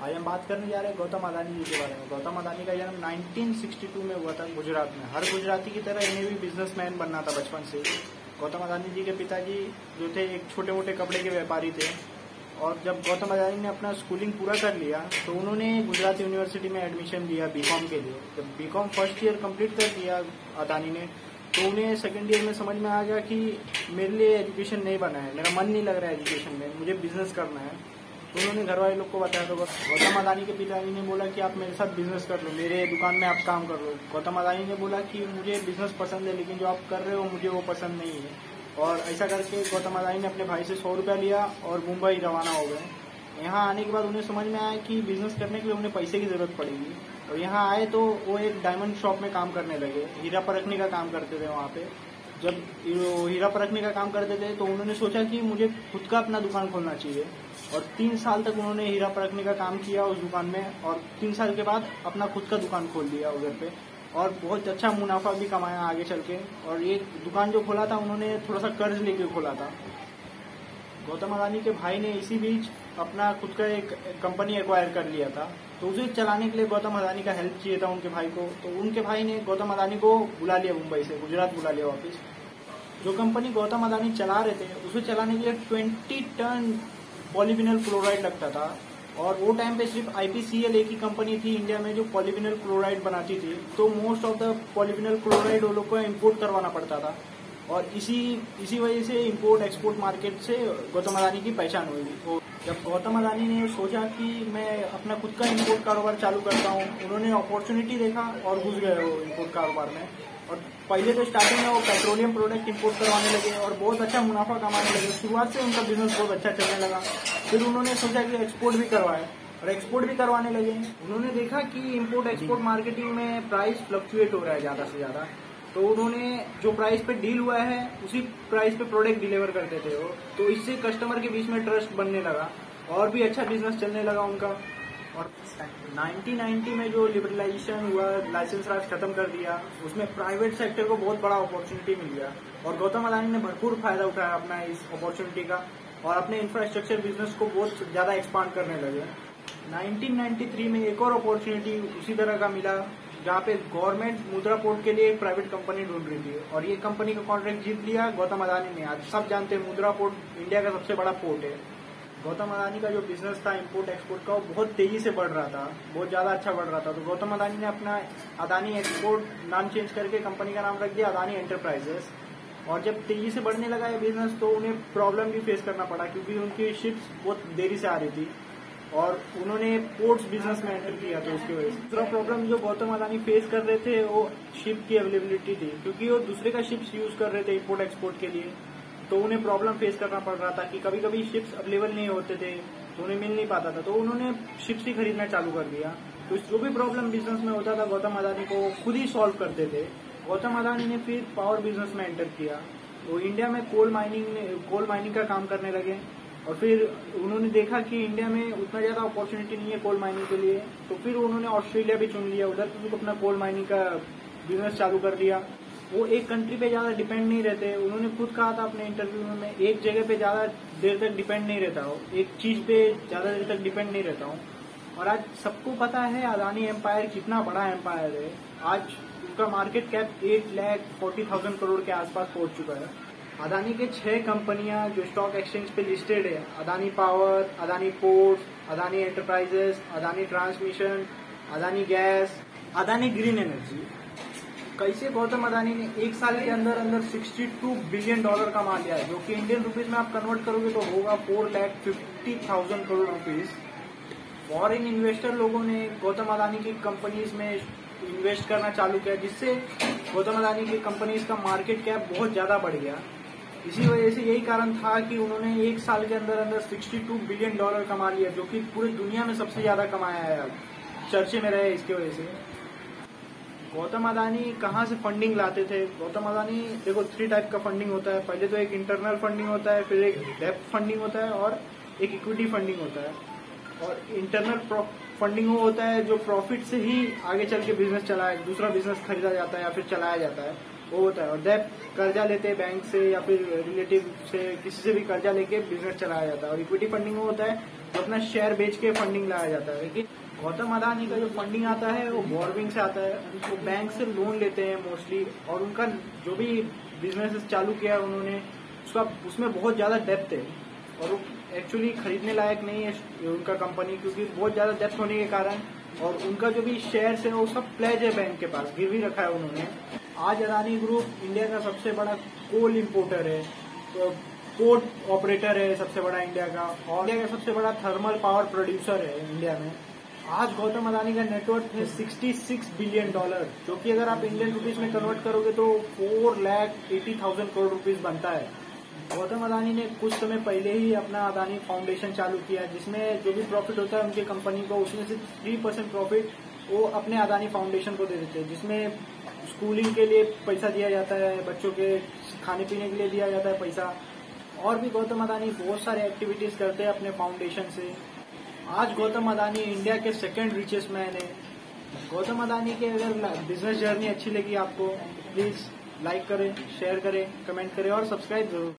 आज हम बात करने जा रहे हैं गौतम अदानी जी के बारे में। गौतम अदानी का जन्म 1962 में हुआ था गुजरात में। हर गुजराती की तरह इन्हें भी बिजनेसमैन बनना था बचपन से। गौतम अदानी जी के पिताजी जो थे एक छोटे मोटे कपड़े के व्यापारी थे, और जब गौतम अदानी ने अपना स्कूलिंग पूरा कर लिया तो उन्होंने गुजरात यूनिवर्सिटी में एडमिशन लिया बीकॉम के लिए। जब बीकॉम फर्स्ट ईयर कंप्लीट कर दिया अदानी ने, तो उन्हें सेकेंड ईयर में समझ में आ गया कि मेरे लिए एजुकेशन नहीं बना है, मेरा मन नहीं लग रहा है एजुकेशन में, मुझे बिजनेस करना है। तो उन्होंने घर वाले लोग को बताया, तो गौतम अदानी के पिताजी ने बोला कि आप मेरे साथ बिजनेस कर लो, मेरे दुकान में आप काम कर लो। गौतम अदानी ने बोला कि मुझे बिजनेस पसंद है, लेकिन जो आप कर रहे हो मुझे वो पसंद नहीं है। और ऐसा करके गौतम अदानी ने अपने भाई से 100 रुपया लिया और मुंबई रवाना हो गए। यहाँ आने के बाद उन्हें समझ में आया कि बिजनेस करने के लिए उन्हें पैसे की जरूरत पड़ेगी, और यहाँ आए तो वो एक डायमंड शॉप में काम करने लगे। हीरा परखने का काम करते थे वहाँ पे। जब हीरा परखने का काम करते थे तो उन्होंने सोचा कि मुझे खुद का अपना दुकान खोलना चाहिए, और 3 साल तक उन्होंने हीरा परखने का काम किया उस दुकान में, और 3 साल के बाद अपना खुद का दुकान खोल दिया उधर पे, और बहुत अच्छा मुनाफा भी कमाया आगे चल के। और ये दुकान जो खोला था उन्होंने थोड़ा सा कर्ज लेके खोला था। गौतम अदानी के भाई ने इसी बीच अपना खुद का एक कंपनी एक्वायर कर लिया था, तो उसे चलाने के लिए गौतम अदानी का हेल्प चाहिए था उनके भाई को। तो उनके भाई ने गौतम अदानी को बुला लिया, मुंबई से गुजरात बुला लिया वापिस। जो कंपनी गौतम अदानी चला रहे थे उसे चलाने के लिए 20 टन पॉलीविनल क्लोराइड लगता था, और वो टाइम पे सिर्फ IPCL एक ही कंपनी थी इंडिया में जो पॉलीविनल क्लोराइड बनाती थी। तो मोस्ट ऑफ द पॉलीविनल क्लोराइड वो लोग को इम्पोर्ट करवाना पड़ता था, और इसी वजह से इम्पोर्ट एक्सपोर्ट मार्केट से गौतम अदानी की पहचान हुई। तो जब गौतम अदानी ने सोचा कि मैं अपना खुद का इम्पोर्ट कारोबार चालू करता हूँ, उन्होंने अपॉर्चुनिटी देखा और घुस गए वो इम्पोर्ट कारोबार में। और पहले तो स्टार्टिंग में वो पेट्रोलियम प्रोडक्ट इंपोर्ट करवाने लगे और बहुत अच्छा मुनाफा कमाने लगे। शुरुआत से उनका बिजनेस बहुत अच्छा चलने लगा। फिर उन्होंने सोचा कि एक्सपोर्ट भी करवाए, और एक्सपोर्ट भी करवाने लगे। उन्होंने देखा कि इंपोर्ट एक्सपोर्ट मार्केटिंग में प्राइस फ्लक्चुएट हो रहा है ज्यादा से ज्यादा, तो उन्होंने जो प्राइस पे डील हुआ है उसी प्राइस पे प्रोडक्ट डिलीवर करते थे वो। तो इससे कस्टमर के बीच में ट्रस्ट बनने लगा और भी अच्छा बिजनेस चलने लगा उनका। और 1990 में जो लिबरलाइजेशन हुआ, लाइसेंस राज खत्म कर दिया, उसमें प्राइवेट सेक्टर को बहुत बड़ा अपॉर्चुनिटी मिल गया, और गौतम अदानी ने भरपूर फायदा उठाया अपना इस अपॉर्चुनिटी का, और अपने इंफ्रास्ट्रक्चर बिजनेस को बहुत ज्यादा एक्सपांड करने लगे। 1993 में एक और अपॉर्चुनिटी उसी तरह का मिला, जहाँ पे गवर्नमेंट मुद्रा पोर्ट के लिए एक प्राइवेट कंपनी ढूंढ रही थी, और ये कंपनी का कॉन्ट्रैक्ट जीत लिया गौतम अदानी ने। आज सब जानते हैं मुद्रा पोर्ट इंडिया का सबसे बड़ा पोर्ट है। गौतम अदानी का जो बिजनेस था इंपोर्ट एक्सपोर्ट का, वो बहुत तेजी से बढ़ रहा था, बहुत ज्यादा अच्छा बढ़ रहा था। तो गौतम अदानी ने अपना अदानी एक्सपोर्ट नाम चेंज करके कंपनी का नाम रख दिया अदानी एंटरप्राइजेस। और जब तेजी से बढ़ने लगा ये बिजनेस, तो उन्हें प्रॉब्लम भी फेस करना पड़ा, क्योंकि उनकी शिप्स बहुत देरी से आ रही थी, और उन्होंने पोर्ट्स बिजनेस में एंटर किया था उसकी वजह से। दूसरा प्रॉब्लम जो गौतम अदानी फेस कर रहे थे वो शिप की अवेलेबिलिटी थी, क्योंकि वो दूसरे का शिप्स यूज कर रहे थे इंपोर्ट एक्सपोर्ट के लिए। तो उन्हें प्रॉब्लम फेस करना पड़ रहा था कि कभी कभी शिप्स अवेलेबल नहीं होते थे, तो उन्हें मिल नहीं पाता था, तो उन्होंने शिप्स ही खरीदना चालू कर दिया। तो जो भी प्रॉब्लम बिजनेस में होता था गौतम अदानी को खुद ही सॉल्व करते थे। गौतम अदानी ने फिर पावर बिजनेस में एंटर किया। वो इंडिया में कोल माइनिंग का काम करने लगे, और फिर उन्होंने देखा कि इंडिया में उतना ज्यादा अपॉर्चुनिटी नहीं है कोल माइनिंग के लिए, तो फिर उन्होंने ऑस्ट्रेलिया भी चुन लिया, उधर भी अपना कोल माइनिंग का बिजनेस चालू कर दिया। वो एक कंट्री पे ज्यादा डिपेंड नहीं रहते। उन्होंने खुद कहा था अपने इंटरव्यू में, मैं एक जगह पे ज्यादा देर तक डिपेंड नहीं रहता हूँ, एक चीज पे ज्यादा देर तक डिपेंड नहीं रहता हूँ। और आज सबको पता है अदानी एम्पायर कितना बड़ा एम्पायर है। आज उनका मार्केट कैप 8,40,000 करोड़ के आसपास पहुंच चुका है। अदानी के 6 कंपनियां जो स्टॉक एक्सचेंज पे लिस्टेड है, Adani power, Adani ports, Adani enterprises, Adani transmission, Adani gas, Adani green energy. कैसे गौतम अदानी ने एक साल के अंदर 62 बिलियन डॉलर कमा लिया है, जो कि इंडियन रुपीज में आप कन्वर्ट करोगे तो होगा 4,50,000 करोड़ रुपीज। फॉरेन इन्वेस्टर लोगों ने गौतम अदानी की कंपनीज में इन्वेस्ट करना चालू किया, जिससे गौतम अदानी की कंपनीज का मार्केट कैप बहुत ज्यादा बढ़ गया। इसी वजह से यही कारण था कि उन्होंने एक साल के अंदर 62 बिलियन डॉलर कमा लिया, जो कि पूरी दुनिया में सबसे ज्यादा कमाया है, चर्चे में रहे इसकी वजह से। गौतम अदानी कहाँ से फंडिंग लाते थे? गौतम अदानी देखो 3 टाइप का फंडिंग होता है। पहले तो एक इंटरनल फंडिंग होता है, फिर एक डेब्ट फंडिंग होता है, और एक इक्विटी फंडिंग होता है। और इंटरनल फंडिंग वो होता है जो प्रॉफिट से ही आगे चल के बिजनेस चलाया, दूसरा बिजनेस खरीदा जाता है या फिर चलाया जाता है, वो होता है। और डेब्ट कर्जा लेते हैं बैंक से या फिर रिलेटिव से, किसी से भी कर्जा लेके बिजनेस चलाया जाता है। और इक्विटी फंडिंग वो होता है जो अपना शेयर बेच के फंडिंग लाया जाता है। लेकिन गौतम अडानी का जो फंडिंग आता है वो बोरविंग से आता है, वो बैंक से लोन लेते हैं मोस्टली, और उनका जो भी बिजनेस चालू किया है उन्होंने उसमें बहुत ज्यादा डेप्थ है और वो एक्चुअली खरीदने लायक नहीं है उनका कंपनी, क्योंकि बहुत ज्यादा डेप्थ होने के कारण, और उनका जो भी शेयर्स है वो सब प्लेज है बैंक के पास, गिरवी रखा है उन्होंने। आज अडानी ग्रुप इंडिया का सबसे बड़ा कोल इंपोर्टर है, तो पोर्ट ऑपरेटर है सबसे बड़ा इंडिया का, और इंडिया का सबसे बड़ा थर्मल पावर प्रोड्यूसर है इंडिया में। आज गौतम अडानी का नेटवर्थ है $66 बिलियन, जो कि अगर आप इंडियन रुपीज में कन्वर्ट करोगे तो 4,80,000 करोड़ रुपीज बनता है। गौतम अडानी ने कुछ समय पहले ही अपना अडानी फाउंडेशन चालू किया, जिसमें जो भी प्रॉफिट होता है उनकी कंपनी को, उसमें से 3% प्रॉफिट वो अपने अडानी फाउंडेशन को दे देते हैं, जिसमें स्कूलिंग के लिए पैसा दिया जाता है, बच्चों के खाने पीने के लिए दिया जाता है पैसा, और भी गौतम अडानी बहुत सारे एक्टिविटीज करते हैं अपने फाउंडेशन से। आज गौतम अडानी इंडिया के सेकंड रिचेस्ट मैन है। गौतम अडानी के अगर बिजनेस जर्नी अच्छी लगी आपको, प्लीज लाइक करें, शेयर करें, कमेंट करें और सब्सक्राइब जरूर।